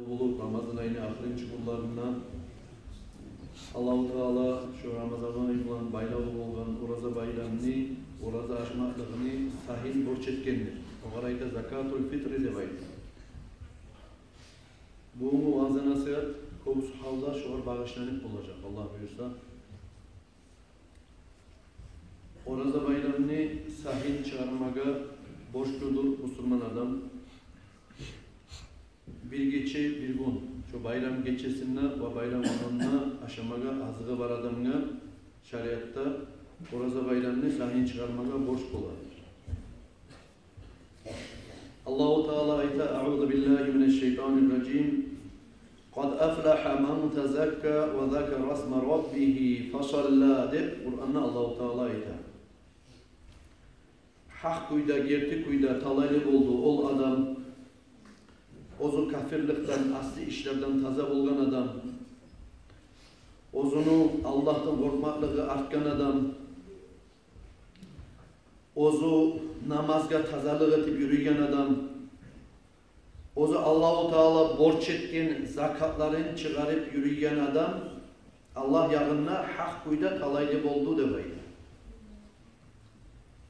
bulup Ramazan ayının ahirинчи günlerinden Allah-u Teala şu Ramazan ayının bayramı olan Oraza bayramını, Oraza aşmaklığını sahil borç etkendir. O arayda zakatul fitri de bayram. Bu muazzam nasihat kovuş havla şu bağışlanıp olacak Allah buyursa. Oraza bayramını sahil çıkarmaga borçludur Müslüman adam. Bir gece bir gün şu bayram gecesinde ve bayram gününde aşamaga azığı var adamına şeriatta Oraza bayramını sahil çıkarmaga borç kolaydır. Allahu Teala ayta Euzu billahi mineşşeytanirracim. قَدْ أَفْلَحَ مَنْ تَزَكَّى وَذَكَرَ اسْمَ رَبِّهِ فَصَلَّى der. Kur'an'da Allahu Teala ayta. Hak kuyda, gerti kuyda talaylı oldu ol adam. Ozu kafirlikten, asli işlerden taza olgan adam. Ozunu Allah'tan korkmaklığı artkan adam. Ozu namazga tazalık etip yürüyen adam. Ozu Allah-u Teala borç etken zakatların çıkarıp yürüyen adam. Allah yağına hak kuyda talaylı oldu demeyi.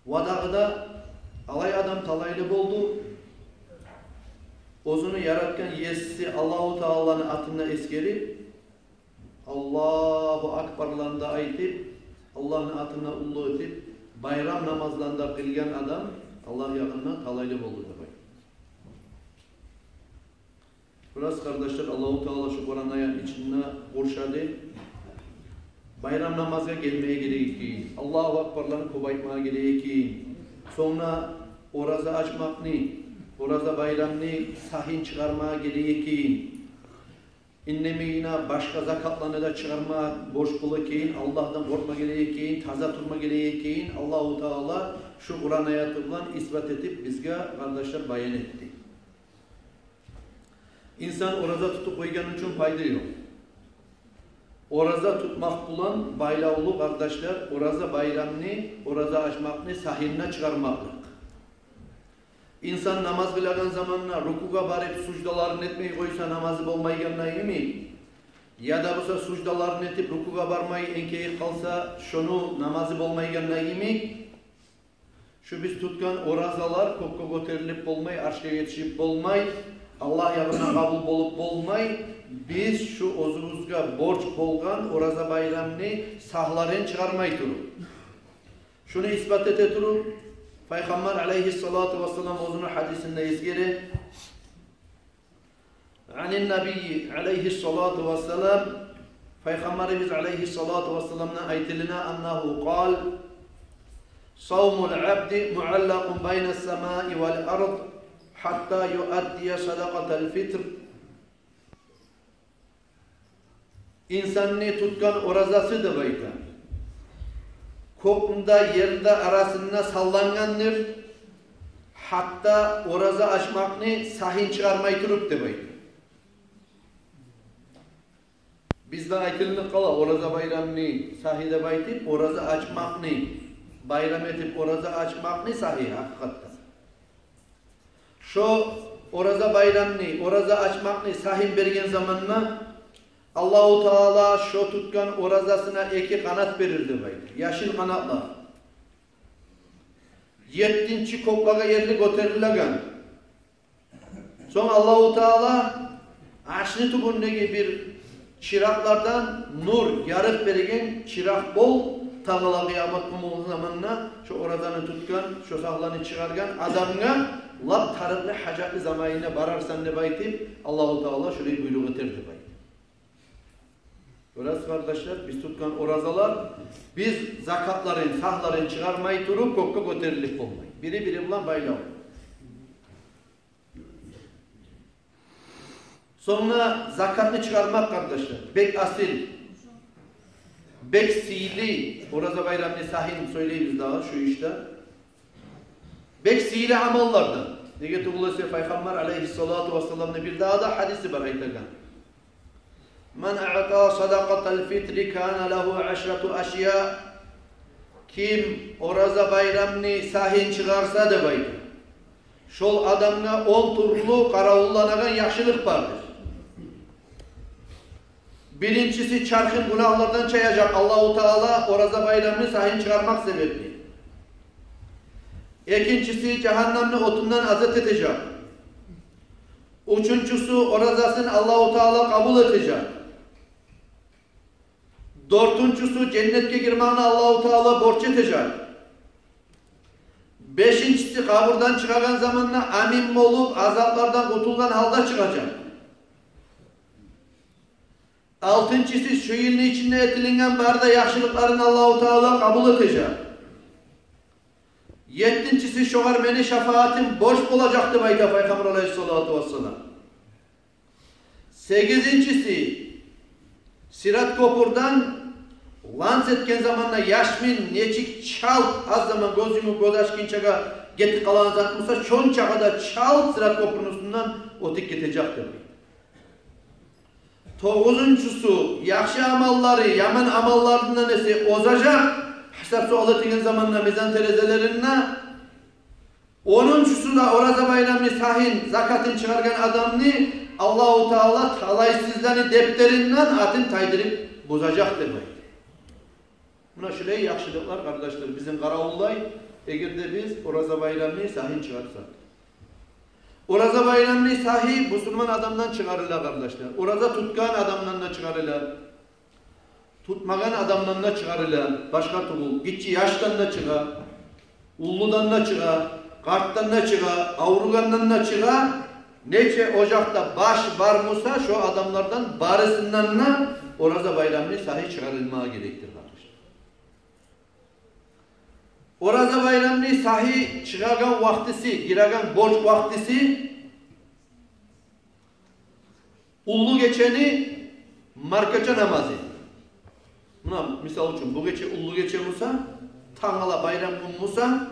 Vadağıda alay adam talaylı oldu. Ozunu yaratken yesi Allah-u Teala'nın atında eskeri Allahu Akbar'landa aytip Allah'ın atına ullu etip bayram namazlarında kılgan adam Allah yağına talaylı oldu demek. Burası kardeşler Allah-u Teala şu Kur'an ayet içinde kurşadı. Bayram namazga gelmeye gerekir. Allahu Akbar'larını kobaytmaya gerekir. Sonra oraza açmakni, oraza bayramını sahin çıkarmaya gerekir. İnnemeyine başka zakatlarını da çıkarmaya borç bulurken, Allah'tan korkma gerekir, taza tutma gerekir. Allahu Teala şu Kur'an ayetinden ispat edip bizge kardeşler bayan etti. İnsan oraza tutup koygan için fayda yok. Oraza tutmak bulan baylavulu kardeşler, oraza bayramını, oraza açmakını sahinine çıkarmaklık. İnsan namaz kılagan zamanla rukuga barip sucdalarını etmeyi koysa namazı olmayganına iyi mi? Ya da bu sucdalarını etip rukuga barmayı enkeyi kalsa şunu namazı olmayganına iyi mi? Şu biz tutkan orazalar kokko göterilip olmay, arşa yetişip olmay, Allah yağına kabul bolup bolmay, biz şu ozumuzga borç bolgan oraza bayramını sahların çıkarmay turup. Şunu ispat ete turup, Peygamber aleyhissalatu vesselam ozunu hadisinde izgiri, Anin Nebi aleyhissalatu vesselam, Peygamberimiz aleyhissalatu vesselam'na aytilina annahu kal, Savmul abdi muallakun bayna semai vel ard, hatta yuaddiye sadakatel fitr. İnsanını tutkan orazası da bayta. Kokunda yerinde arasında sallangandır. Hatta oraza açmakını sahin çıkarmayı durup da bayta. Bizden aytılını kala oraza bayramını sahide baytip, oraza açmakını bayram etip, oraza açmakını sahih hakikaten. Şu oraza bayramını, oraza açmakını sahih bergen zamanla Allah-u Teala şu tutkan orazasına iki kanat verirdi bayır. Yaşıl kanatlar. 7. koklaga yerli göterilen. Sonra Allah-u Teala aşını tubundaki bir çıraklardan nur yarık bergen çırak bol Tanrı'la kıyamet kumunun zamanına şu orazanı tutkan, şu sahlanı çıkargan adamına lab tarıklı hacatlı zamanına bararsan ne baytip Allah-u Teala şurayı buyruğu getirdi bayır. Orası kardeşler, biz tutkan orazalar, biz zakatların, sahların çıkarmayı durup kokka göterilip olmayı. Biri bulan baylağı. Sonra zakatını çıkarmak kardeşler, bek asil, bek sili, oraza bayramını sahin söyleyiniz daha şu işte. Bek sili amallardan. Nege tuğulası Peygamber aleyhissalatu vesselam'ın bir daha da hadisi var aytagan. Men a'ta sadakatel fitri kana lehu aşratu aşya. Kim oraza bayramını sahin çıkarsa da baydı. Şol adamga 10 turlu karavullanagan yaxşılık bardır. Birincisi çarkın günahlardan çayacak Allah-u Teala Oraza bayramını sahin çıkarmak sebebi. İkincisi cehennemli otundan azat edecek. Üçüncüsü orazasını Allah-u Teala kabul edecek. Dördüncüsü cennetke girmağını Allah-u Teala borç edecek. Beşincisi kaburdan çıkan zamanla amin olup azaplardan kurtulgan halda çıkacak. Altıncısı şu yılın içinde etilingen barda yaxşılıklarını Allah-u Teala kabul edecek. Yeddincisi şoğar meni şefaatim boş olacaktı bayda Peygamber Aleyhissalatu vesselam. Sekizincisi Sirat Kopur'dan lans etken zamanla yaşmin neçik çalt az zaman gözümü godaşkinçaga getip kalan zatmışsa çonçağa da çalt Sirat Kopur'un üstünden otik gidecektir. Dokuzuncusu yakşı amalları yaman amallarından ise ozacak hesap sual ettiğin zamanla mizan terezelerine. Onuncusu da Oraza bayramını sahin zakatın çıkargan adamını Allah-u Teala talaysızlarını defterinden atın taydırıp bozacaktır. Buna şöyle yakşılıklar kardeşler bizim Karaoğlu'day eğer de biz Oraza bayramını sahin çıkarsak. Oraza bayramını sahi Müslüman adamdan çıkarırlar kardeşler. Oraza tutkan adamdan da çıkarırlar. Tutmagan adamdan da çıkarırlar. Başka türlü. Gitçi yaştan da çıkar. Ulludan da çıkar. Karttan da çıkar. Avrugandan da çıkar. Neçe ocakta baş var mısa şu adamlardan barısından da Oraza bayramını sahi çıkarılmaya gerektir kardeşler. Oraza bayramını sahi çıkargan vaktisi, giragan borç vaktisi ullu geçeni markaça namazı. Buna misal için bu gece ullu gece musa, tangala bayram gün musa,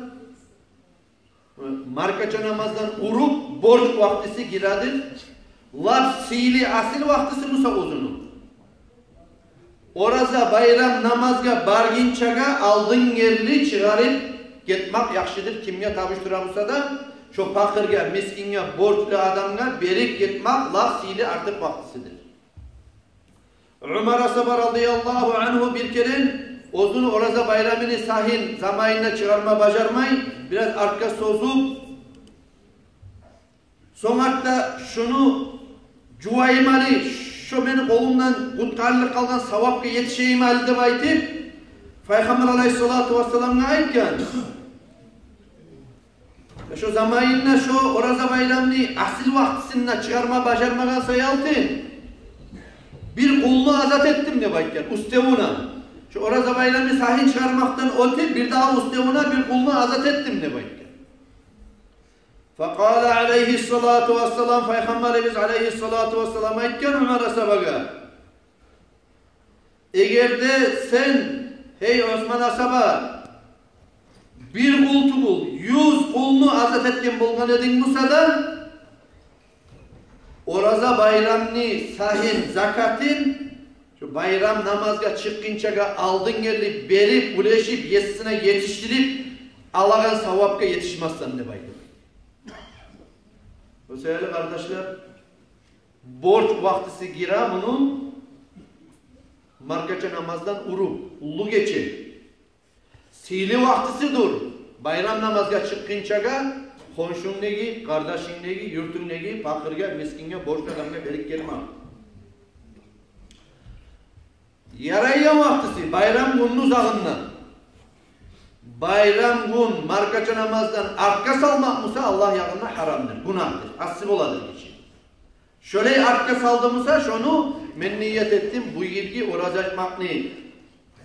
markaça namazdan urup borç vaktisi giradır. Laf sili asil vaktisi musa uzunu. Oraza bayram namazga barginçaga aldın yerli çıgarıp gitmek yakşıdır. Kimya tabıştıramısa da şu fakirga, miskinga, borçlu adamga berip gitmek laf sili artık vaktisidir. Ömer Asaba radıyallahu anhu bir kere uzun Oraza bayramını sahin zamanına çıkarma bacarmayı biraz arka sozup sonra şunu cuvaymalı şu benim kolumdan kutkarlık kaldan savapka yetişeyim halde baytip Peygamber Aleyhissalatu vesselam'a aytken şu zamanına şu Oraza bayramını asil vaktisinde çıkarma bacarmagan sayaltın bir kulunu azat ettim de baytken ustevuna şu Oraza bayramını sahin çıkarmaktan öte bir daha ustevuna bir kulunu azat ettim de baytken فَقَالَ عَلَيْهِ الصَّلَاةُ وَالسَّلَامُ Peygamberimiz aleyhissalatu vesselam aytken Ömer Asaba'ga eğer de sen hey Osman Asaba bir kul tukul 100 kulunu azat etken bulgan edin Musa'da Oraza bayramını sahin zakatin şu bayram namazga çıkkınçaga aldın geldi berip uleşip yesine yetiştirip alagan savapka yetişmezsen de bayram. Sevgili kardeşler, borç vaktisi gira bunun markaça namazdan urup, ullu geçi. Sili vaktisidir. Bayram namazga çıkkınçaga, konşun negi, kardeşin negi, yurtun negi, fakirge, miskinge, borçlu adamga berik gelme. Yarayyan vaktisi, bayram günün uzağından. Bayram gün markaça namazdan arka salmak mısa Allah yanında haramdır, günahtır, asıl oladır için. Şöyle arka saldığımızda şunu men niyet ettim bu yılki Oraza etmakni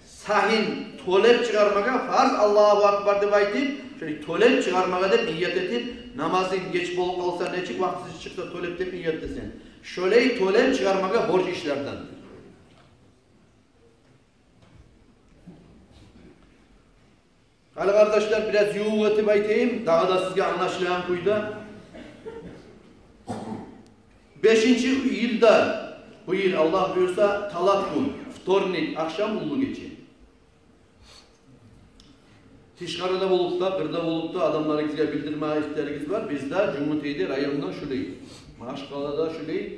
sahin tolep çıkarmaya farz Allahu Akbar deyip aytip şöyle tolep çıkarmaya da niyet edip namazın geç bol olsa ne çık vaktisi çıksa tolep deyip niyet etsin. Şöyle tolep çıkarmaya borç işlerdendir. Hadi kardeşler biraz yoğun etip aytayım. Daha da sizge anlaşılan kuyda. 5. yılda bu yıl Allah buyursa talat gün, vtornik, akşam ullu geçi. Tişkarada bulup da, kırda bulup da adamlara bizge bildirme ihtiyacımız var. Bizde Cumhuriyeti rayonundan şöyle. Maşkalada şöyle.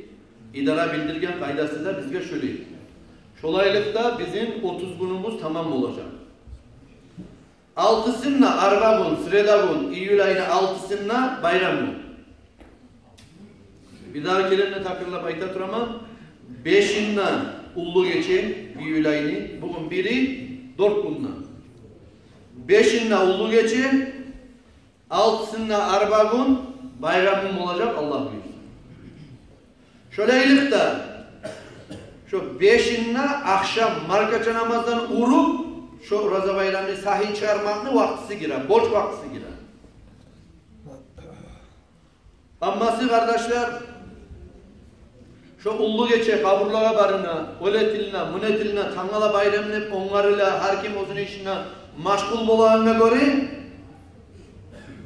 İdara bildirgen kaydası da bizge şöyle. Şolaylıkta bizim 30 günümüz tamam olacak. 6'sında arba gün, sırada gün, İyül ayının 6'sında bayram gün. Bir daha kelimle takırla bayta turamam. 5'inde ullu geçen İyül ayını, bugün biri 4 günden. 5'inde ullu geçen, 6'sında arba gün, bayram gün olacak Allah buyursun. Şolaylıkta şu 5'inde akşam markaça namazdan urup şu Raza Bayramı'nı sahih çıkarmaklı vaktisi girer, borç vaktisi girer. Amması kardeşler, şu ullu geçe kaburlara barına, oletiline, munetiline, tangala bayramını onlarıyla, her kim olsun işine maşgul olanına göre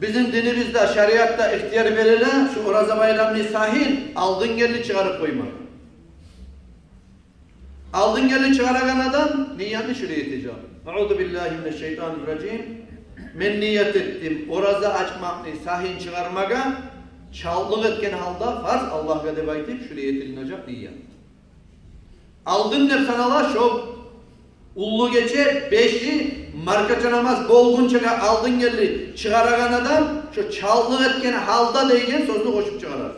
bizim dinimizde, şeriatta ihtiyar verilen şu Raza Bayramı'nı sahih aldın geldi çıkarıp koymak. Aldın geldi çıkarakan adam niyetini şuraya edeceğim. Euzu billahi mineşşeytanirracim. Men niyet ettim. Oraza açmakni sahin çıkarmaga çallık etken halda farz Allah'a deva etip şuraya edilinecek niyet. Aldın ne sanala şu ullu geçe 5'i markaça namaz bolgunça aldın geldi çıkarakan adam şu çallık etken halda deyken sözünü koşup çıkarar.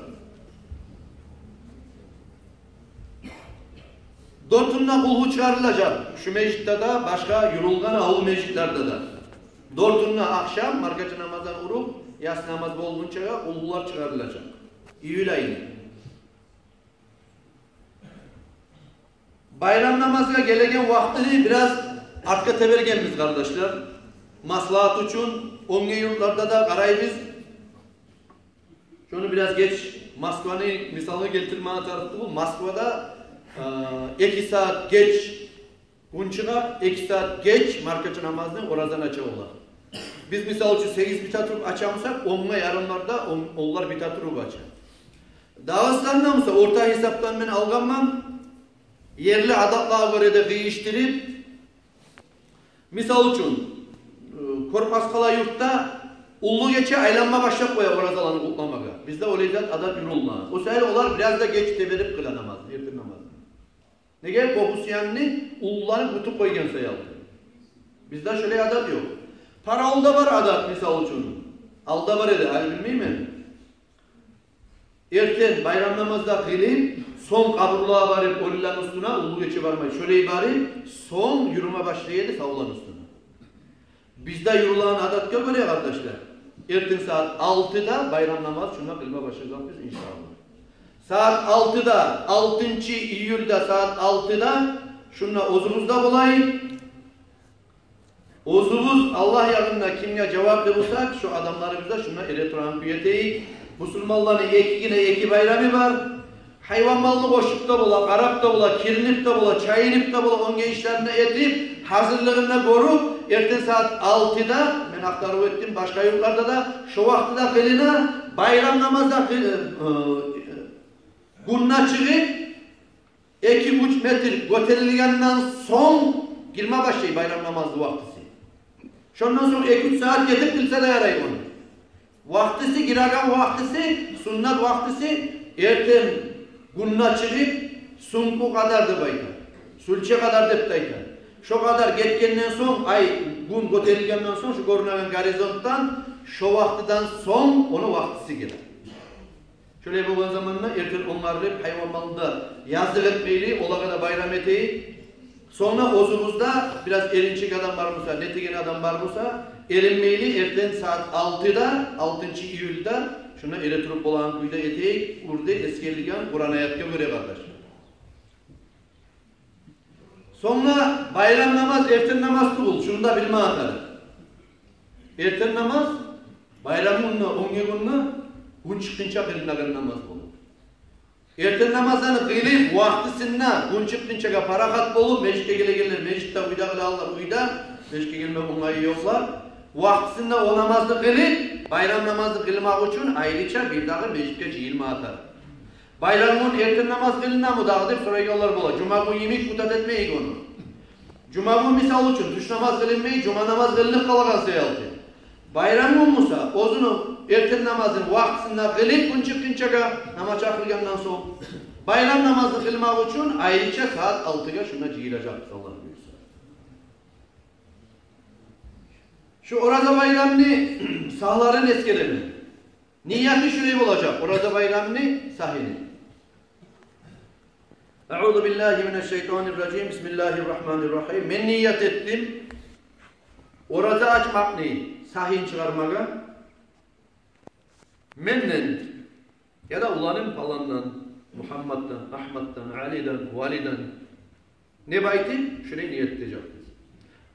Dörtünden kulhu çıkarılacak. Şu meclitte de başka yorulgan ahul meclitlerde de. Dörtünden akşam markaçı namazdan urup yas namaz bolgunca kulhular çıkarılacak. İyül ayını. Bayram namazına gelegen vaktini biraz arka tebergenmiz kardeşler. Maslahat için 10 yıllarda da karayız. Şunu biraz geç Moskva'nın misalını getirmeye tarafı bu. Moskva'da 2 saat geç gün çıkar, 2 saat geç markaçı namazını oradan açıyorlar. Biz misal için 8 bitatrup açamsak 10'a yarımlarda onlar bitatrup açar. Dağıstan'da mısa orta hesaptan ben algamam yerli adatlığa göre de değiştirip misal için Korpaskala yurtta ullu geçe aylanma başlayıp koya orazalanı kutlamaga. Bizde öyleyden adat yürülmez. O sefer onlar biraz da geç teberip kıla namaz, ertir namaz. Ne gel Kohusyan'ını ullarını kutup koygen sayalım. Bizde şöyle adat yok. Para alda var adat misal için. Alda var ede, hayır bilmeyeyim mi? Erken bayram namazda kılın, son kaburluğa varıp olülen üstüne ullu geçe varmayı. Şöyle ibaret, son yürüme başlayıdı savulan üstüne. Bizde yürülen adat yok öyle kardeşler. Erken saat 6'da bayram namaz şuna kılma başlayacağız biz inşallah. Saat 6'da, 6. İyül'de saat 6'da şuna ozumuzda bulayım. Ozumuz Allah yakında kimya cevap bulsak şu adamlarımıza şuna elektronik üyeteyi. Müslümanların iki bayramı var. Hayvan malını koşup da bula, karap da bula, kirinip de bula, çayınıp da bula, onun gençlerine edip hazırlığına korup erken saat 6'da ben aktarıp ettim başka yurtlarda da şu vakti kılına bayram namazda gününe çıkıp 2,5 metre göterilgenden son girme başlayı bayram namazı vaktisi. Şundan sonra 2-3 saat yetip bilse de yarayı onu. Vaktisi giragan vaktisi, sünnet vaktisi erken gününe çıkıp sunku kadar da bayta. Sülçe kadar da bayta. Şu kadar geçkenden son ay gün göterilgenden son şu görünen garizonttan şu vaktiden son onu vaktisi girer. Şöyle bu zamanla erken onları hayvan malında yazdık etmeyli, ola kadar bayram eteği. Sonra ozumuzda biraz erinçik adam var mısa, netigen adam var mısa, erinmeyli erken saat 6'da, 6. İyül'de şuna eritrup olan kuyda eteği, urdu eskerligen Kur'an ayatta göre kardeş. Sonra bayram namaz, erken namaz kıl, şunu da bilme atarı. Erken namaz, bayramınla, 10 gününle, gün çıkınca kılınan namaz olur. Erken namazını kılıp vaktisinde gün çıkınca parakat bulup mecliste gelir, mecliste uyda kılarlar, uyda, mecliste gelme bunlayı yoklar. Vaktisinde o namazı kılıp, bayram namazı kılmak için ayrıca bir daha mecliste cihilme atar. Bayramın erken namaz kılınan mı dağıdıp sonra yollar bula. Cuma günü yemek mutat etmeyi onu. Cuma günü misal için tuş namaz kılınmayı, cuma namaz kılınıp kalakan sayaldı. Bayramın musa, ozunu erken namazın vaktisinde kılıp gün çıkınca namaz çakılgandan sonra Bayram namazı kılmak için ayrıca saat 6'ya şuna cihilacak Allah buyursa. Şu orada bayramını sahların eskerimi. Niyeti şurayı olacak. Orada bayramını sahini. Euzu billahi mineşşeytanirracim. Bismillahirrahmanirrahim. Men niyet ettim. Orada açmak ne? Sahin çıkarmaga. Mennen ya da ulanın falandan, Muhammed'dan, Ahmet'dan, Ali'den, Vali'den ne baytim? Şurayı niyet edeceğiz.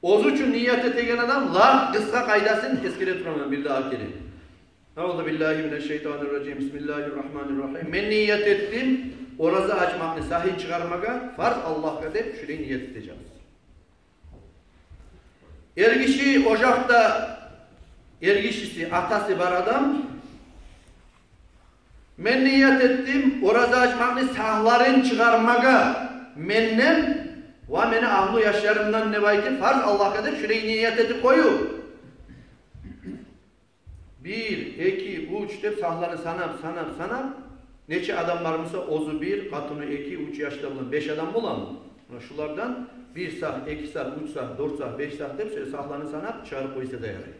Ozu için niyet etegen adam la kısa kaydasın eskire turamam bir daha kere. Euzu billahi mineşşeytanirracim. Bismillahirrahmanirrahim. Men niyet ettim. Orada açmak ne? Sahin çıkarmaga farz Allah'a deyip şurayı niyet edeceğiz. Ergişi ocakta ergişisi atası var adam. Men niyet ettim orada açmakni sahların çıkarmaga mennem ve meni ahlu yaşlarımdan ne bayti farz Allah'a deyip şurayı niyet edip koyu. 1, 2, 3 deyip sahları sanap neçe adam varmışsa ozu 1, katını 2, 3 yaşta bulan 5 adam bulan mı? Şulardan 1 sah, 2 sah, 3 sah, 4 sah, 5 sah deyip şöyle sahlarını sanap çağırıp koysa da yarayı.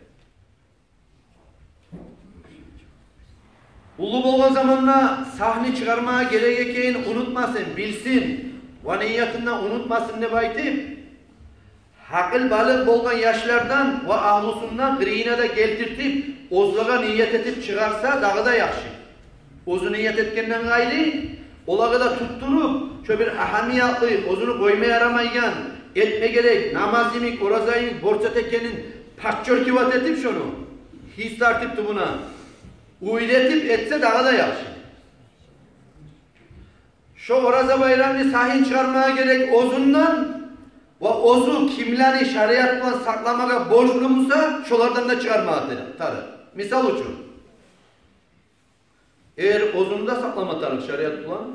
Ulu bolgan zamanla sahni çıkarmaya gerekeceğini unutmasın, bilsin. Ve niyetinden unutmasın ne bayti? Hakıl balık bolgan yaşlardan ve ahlusundan grine de geltirtip, ozlaga niyet etip çıkarsa dağı da yakşı. Ozu niyet etkenden gayri, olağı da tutturup, şöyle bir ahamiyatlı, ozunu koymaya yaramayken, etme gerek, namaz yemek, oraza yemek, borça tekkenin parçör kivat etip şunu. His tartipti buna. Uyletip etse daha da yakşı. Şu oraza bayramını sahin çıkarmaya gerek ozundan ve ozu kimleri şeriatla saklamaya borçlu musa şolardan da çıkarmaya tarı. Misal için. Eğer ozunda saklama tarık şeriat bulan,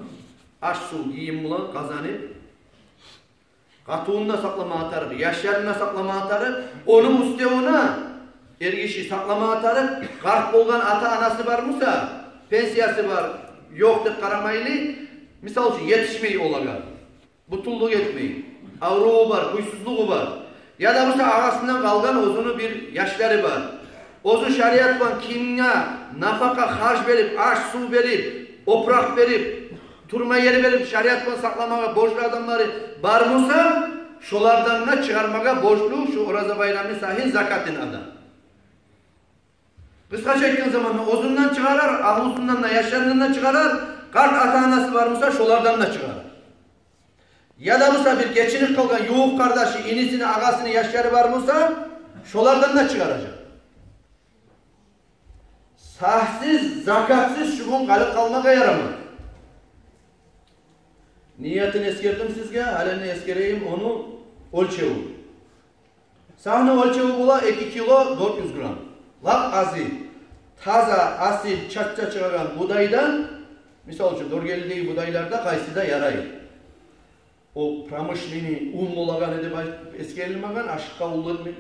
aş su, yiyim bulan, kazanı, katuğunda saklama atarı, yaşlarında saklama atarı, onun üstüne ergişi saklama atarı, kart bolgan ata anası var mısa, pensiyası var, yoktur karamaylı, misal için yetişmeyi olagar, butulluk etmeyi, avruğu var, huysuzluğu var, ya da mısa ağasından kalgan ozunu bir yaşları var. Ozu şeriatla kimya, nafaka harç verip, aş su verip, oprak verip, turma yeri verip şeriatla saklamaya borçlu adamları var mısa, şolardan da çıkarmaya borçlu şu oraza bayramı sahin zakatın adam. Kıskaça ettiğin zaman ozundan çıkarar, ahlusundan da yaşlarından da çıkarar, kart ata anası var mısa şolardan da çıkarar. Ya da mısa bir geçinir kalkan yuğuk kardeşi, inisini, ağasını, yaşları var mısa şolardan da çıkaracak. Sahsiz, zakatsiz şubun kalıp kalmaya yaramaz. Niyetini eskerdim sizge, halini eskereyim onu ölçevi. Sahne ölçevi bula 2 kilo 400 gram. Lap azi, taza, asil, çatça çıkaran budaydan, misal için Dorgeli'deki budaylarda kaysıda yarayır. O pramışlini un olagan edip eskerilmegen, aşıkka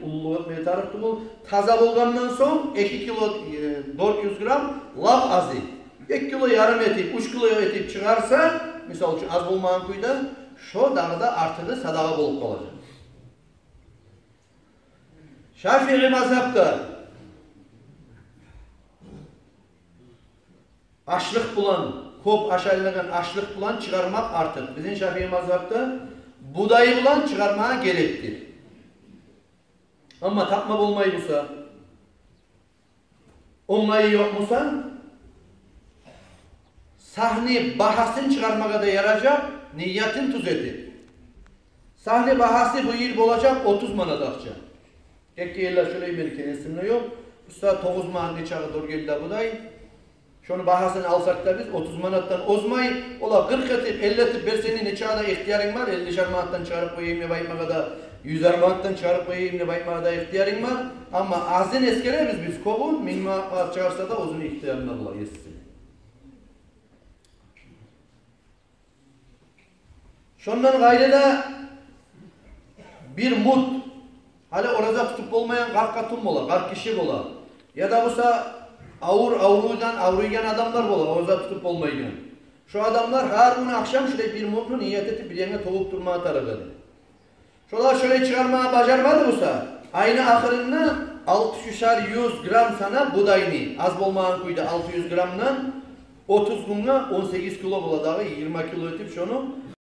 ulluğu etmeye tarıftı bu. Taza bolgandan son 2 kilo 400 gram lap azi. 2 kilo yarım etip, 3 kilo etip çıkarsa, misal için az bulmağın kuyda, şu dağda artığı sadağa bolup kalacak. Şafii mazhabda açlık bulan, kop aşağılayan açlık bulan çıkarmak artık. Bizim Şafii mazhabda budayı bulan çıkarmaya gerektir. Ama takma bulmayı musa, olmayı yok musa, sahne bahasını çıkarmaya da yarayacak, niyetin tuz eti. Sahne bahası bu yıl olacak 30 manat akça. Tek yerler şöyle bir kenesimle yok. Usta 9 manat ne çağı doğru geldi buday. Şunu bahasını alsak da biz 30 manattan ozmayı, ola 40 etip 50 etip berseni ne çağda ihtiyarın var, 50'şer manattan çağırıp koyayım ne bayılmaya da 100'er manattan çağırıp koyayım ne bayılmaya da ihtiyarın var. Ama azın eskere biz kovun, 1000 manat çağırsa da ozunu ihtiyarına bula yesin. Şundan gayrıda bir mut, hali orada tutup olmayan kar katım ola, kar kişi ola. Ya da busa avruyan adamlar ola, orada tutup olmayın. Şu adamlar her gün akşam şöyle bir mutlu niyet edip bir yerine tavuk durmaya tarıkladı. Şolar şöyle çıkarmaya bacarmadı bu sefer. Aynı ahırında 600 gram sana budayını az bolmağın kuydu 600 gramdan 30 günle 18 kilo buladağı 20 kilo ötüp şunu